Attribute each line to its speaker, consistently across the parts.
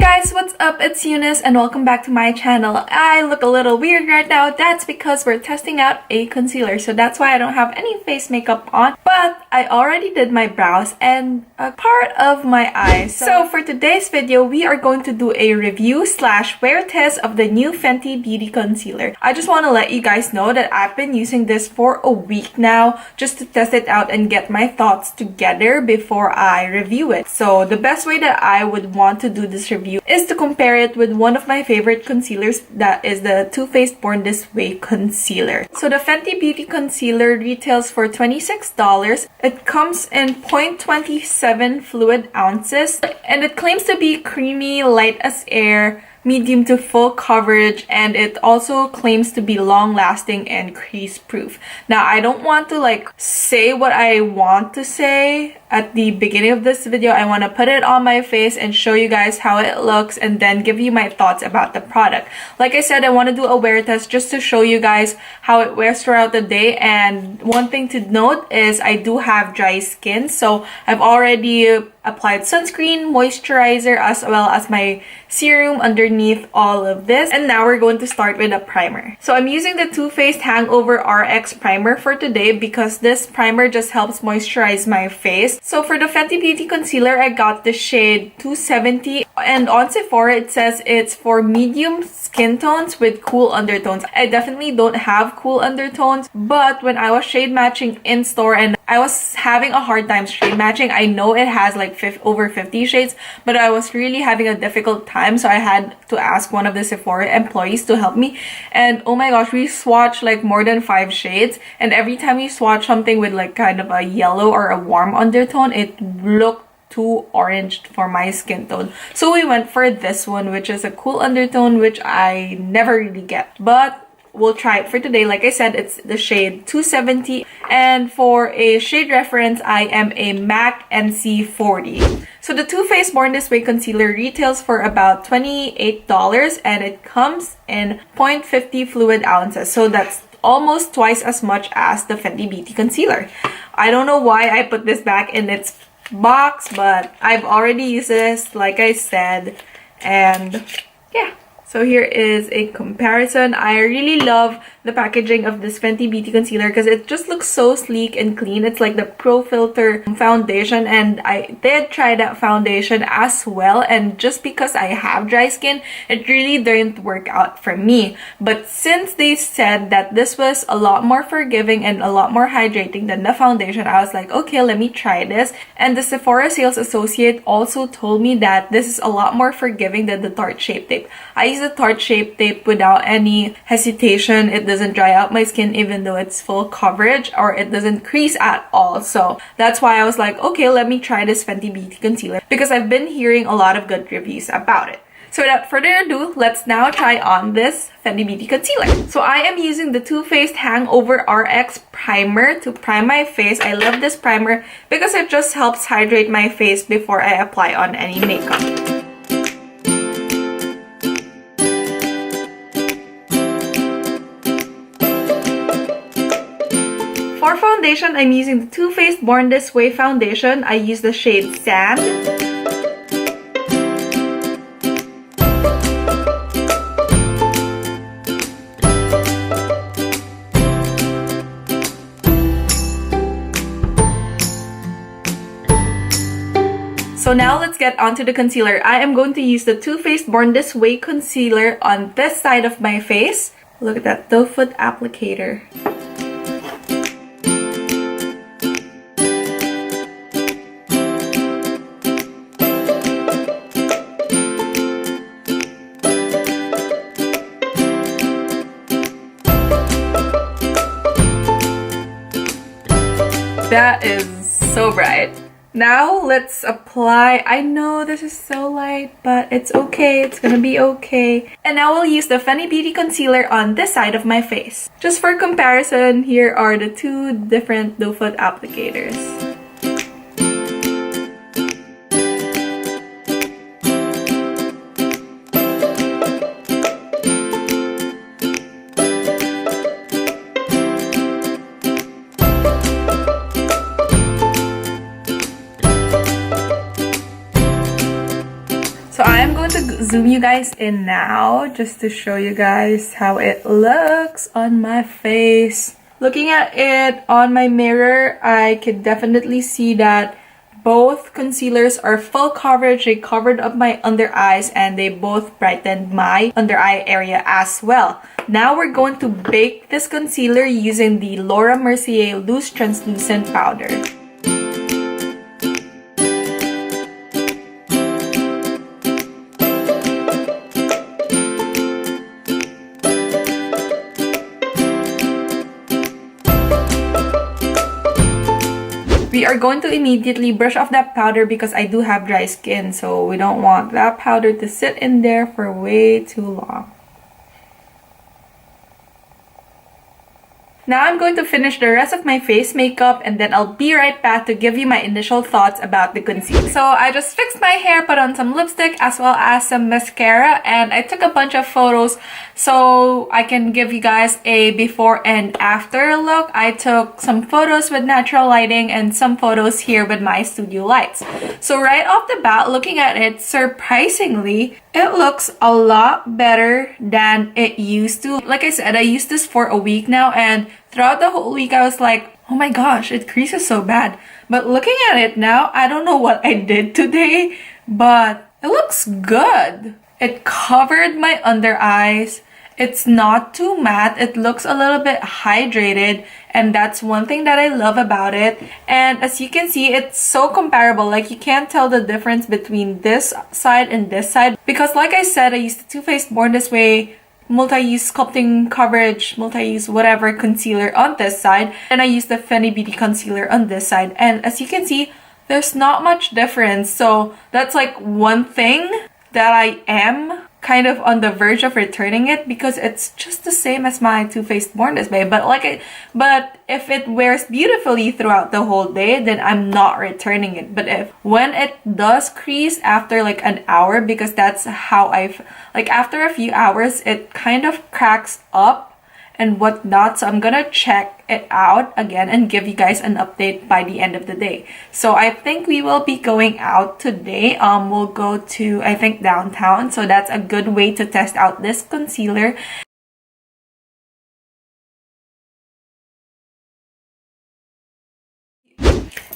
Speaker 1: guys, what's up? It's Eunice and welcome back to my channel. I look a little weird right now. That's because we're testing out a concealer, so that's why I don't have any face makeup on. But I already did my brows and a part of my eyes. So for today's video, we are going to do a review / wear test of the new Fenty Beauty Concealer. I just want to let you guys know that I've been using this for a week now just to test it out and get my thoughts together before I review it. So the best way that I would want to do this review is to compare it with one of my favorite concealers, that is the Too Faced Born This Way concealer. So the Fenty Beauty Concealer retails for $26. It comes in 0.27 fluid ounces and it claims to be creamy, light as air, medium to full coverage, and it also claims to be long-lasting and crease-proof. Now, I don't want to say what I want to say at the beginning of this video. I want to put it on my face and show you guys how it looks and then give you my thoughts about the product. Like I said, I want to do a wear test just to show you guys how it wears throughout the day. And one thing to note is I do have dry skin, so I've already applied sunscreen, moisturizer, as well as my serum underneath all of this. And now we're going to start with a primer. So I'm using the Too Faced Hangover RX primer for today because this primer just helps moisturize my face. So for the Fenty Beauty Concealer, I got the shade 270, and on Sephora it says it's for medium skin tones with cool undertones. I definitely don't have cool undertones, but when I was shade matching in store and I was having a hard time shade matching, I know it has over 50 shades, but I was really having a difficult time, so I had to ask one of the Sephora employees to help me. And oh my gosh, we swatched more than 5 shades, and every time you swatch something with kind of a yellow or a warm undertone, it looked too orange for my skin tone. So we went for this one, which is a cool undertone, which I never really get, but we'll try it for today. Like I said, it's the shade 270, and for a shade reference, I am a MAC NC40. So the Too Faced Born This Way concealer retails for about $28, and it comes in 0.50 fluid ounces. So that's almost twice as much as the Fenty Beauty Concealer. I don't know why I put this back in its box, but I've already used this, like I said, and yeah. So here is a comparison. I really love the packaging of this Fenty Beauty Concealer because it just looks so sleek and clean. It's like the Pro Filtr foundation, and I did try that foundation as well, and just because I have dry skin, it really didn't work out for me. But since they said that this was a lot more forgiving and a lot more hydrating than the foundation, I was like, okay, let me try this. And the Sephora sales associate also told me that this is a lot more forgiving than the Tarte Shape Tape. I use the Tarte Shape Tape without any hesitation. It doesn't dry out my skin even though it's full coverage, or it doesn't crease at all. So that's why I was like, okay, let me try this Fenty Beauty Concealer because I've been hearing a lot of good reviews about it. So without further ado, let's now try on this Fenty Beauty Concealer. So I am using the Too Faced Hangover RX primer to prime my face. I love this primer because it just helps hydrate my face before I apply on any makeup. For foundation, I'm using the Too Faced Born This Way foundation. I use the shade Sand. So now let's get onto the concealer. I am going to use the Too Faced Born This Way concealer on this side of my face. Look at that doe foot applicator. That is so bright. Now let's apply. I know this is so light, but it's okay. It's gonna be okay. And now we'll use the Fenty Beauty Concealer on this side of my face. Just for comparison, here are the 2 different doe foot applicators. So I am going to zoom you guys in now just to show you guys how it looks on my face. Looking at it on my mirror, I could definitely see that both concealers are full coverage. They covered up my under eyes and they both brightened my under eye area as well. Now we're going to bake this concealer using the Laura Mercier Loose Translucent Powder. We are going to immediately brush off that powder because I do have dry skin, so we don't want that powder to sit in there for way too long. Now I'm going to finish the rest of my face makeup and then I'll be right back to give you my initial thoughts about the concealer. So I just fixed my hair, put on some lipstick as well as some mascara, and I took a bunch of photos so I can give you guys a before and after look. I took some photos with natural lighting and some photos here with my studio lights. So right off the bat, looking at it, surprisingly, it looks a lot better than it used to. Like I said, I used this for a week now, and throughout the whole week I was like, oh my gosh, it creases so bad. But looking at it now, I don't know what I did today, but it looks good. It covered my under eyes. It's not too matte. It looks a little bit hydrated, and that's one thing that I love about it. And as you can see, it's so comparable. Like, you can't tell the difference between this side and this side because, like I said, I used the Too Faced Born This Way multi-use sculpting coverage, multi-use whatever concealer on this side, and I used the Fenty Beauty concealer on this side. And as you can see, there's not much difference. So that's like one thing that I am kind of on the verge of returning it because it's just the same as my Too Faced Born This Way. But if it wears beautifully throughout the whole day, then I'm not returning it. But when it does crease after like an hour, because that's how like after a few hours, it kind of cracks up and whatnot. So I'm gonna check it out again and give you guys an update by the end of the day. So I think we will be going out today. We'll go to, I think, downtown. So that's a good way to test out this concealer.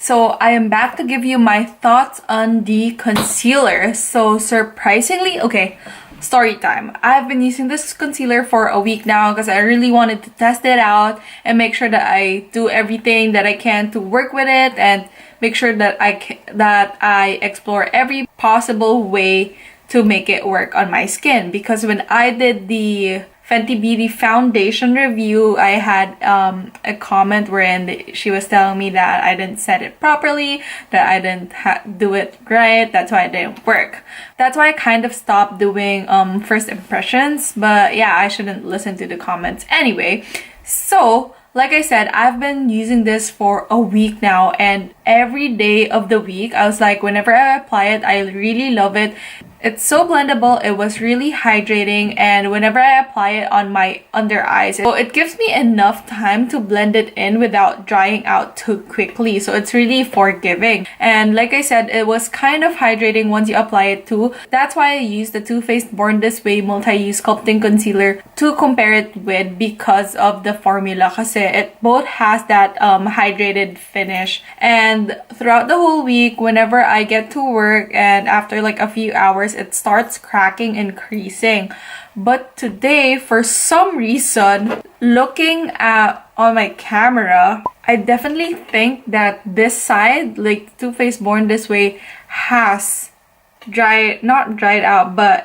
Speaker 1: So I am back to give you my thoughts on the concealer. So surprisingly, okay, story time. I've been using this concealer for a week now because I really wanted to test it out and make sure that I do everything that I can to work with it and make sure that I explore every possible way to make it work on my skin. Because when I did the Fenty Beauty foundation review, I had a comment wherein she was telling me that I didn't set it properly, that I didn't do it right, that's why it didn't work. That's why I kind of stopped doing first impressions, but yeah, I shouldn't listen to the comments anyway. So like I said, I've been using this for a week now, and every day of the week, I was like, whenever I apply it, I really love it. It's so blendable, it was really hydrating, and whenever I apply it on my under eyes, it gives me enough time to blend it in without drying out too quickly. So it's really forgiving. And like I said, it was kind of hydrating once you apply it too. That's why I used the Too Faced Born This Way multi-use sculpting concealer to compare it with, because of the formula. Kasi it both has that hydrated finish. And throughout the whole week, whenever I get to work and after like a few hours, it starts cracking and creasing. But today, for some reason, looking at on my camera, I definitely think that this side, like Too Faced Born This Way, has not dried out, but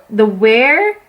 Speaker 1: the wear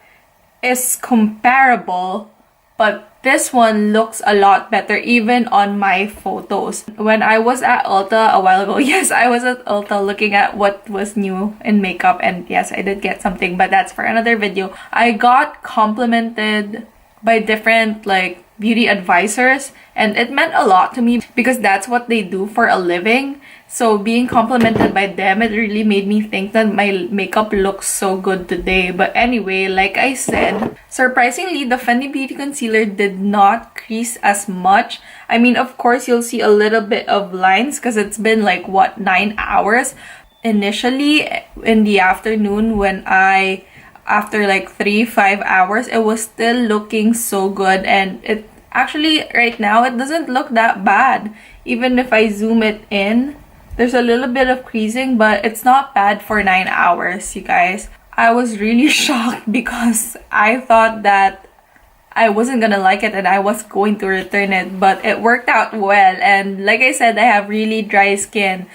Speaker 1: is comparable, but this one looks a lot better even on my photos. When I was at Ulta a while ago, yes, I was at Ulta looking at what was new in makeup, and yes, I did get something, but that's for another video. I got complimented by different like beauty advisors, and it meant a lot to me because that's what they do for a living. So being complimented by them, it really made me think that my makeup looks so good today. But anyway, like I said, surprisingly, the Fenty Beauty concealer did not crease as much. I mean, of course, you'll see a little bit of lines because it's been like, what, 9 hours? initially in the afternoon when after like 3-5 hours, it was still looking so good, and it actually right now it doesn't look that bad. Even if I zoom it in, there's a little bit of creasing, but it's not bad for 9 hours, you guys. I was really shocked because I thought that I wasn't gonna like it and I was going to return it, but it worked out well. And like I said, I have really dry skin.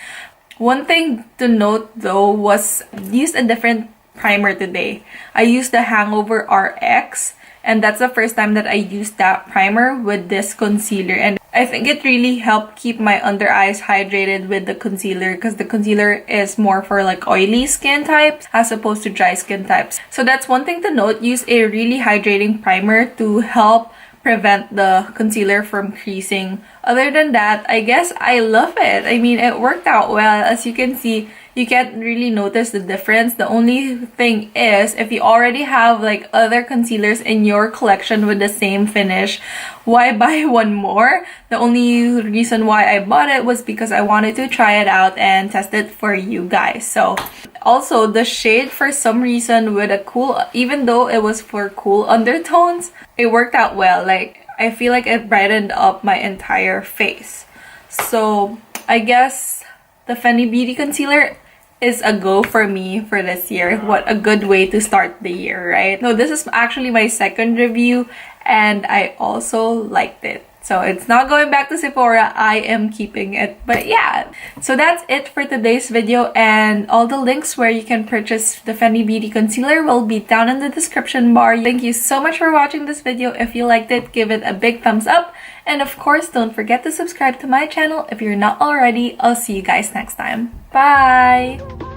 Speaker 1: One thing to note though was I used a different primer today. I used the Hangover RX, and that's the first time that I used that primer with this concealer, and I think it really helped keep my under eyes hydrated with the concealer, because the concealer is more for like oily skin types as opposed to dry skin types. So that's one thing to note. Use a really hydrating primer to help prevent the concealer from creasing. Other than that, I guess I love it. I mean, it worked out well. As you can see, you can't really notice the difference. The only thing is, if you already have like other concealers in your collection with the same finish, why buy one more? The only reason why I bought it was because I wanted to try it out and test it for you guys. So also the shade, for some reason, with a cool, even though it was for cool undertones, it worked out well. Like, I feel like it brightened up my entire face. So I guess the Fenty Beauty Concealer is a go for me for this year. What a good way to start the year, right? No, this is actually my second review and I also liked it. So it's not going back to Sephora, I am keeping it. But yeah, so that's it for today's video, and all the links where you can purchase the Fenty Beauty Concealer will be down in the description bar. Thank you so much for watching this video. If you liked it, give it a big thumbs up. And of course, don't forget to subscribe to my channel if you're not already. I'll see you guys next time. Bye!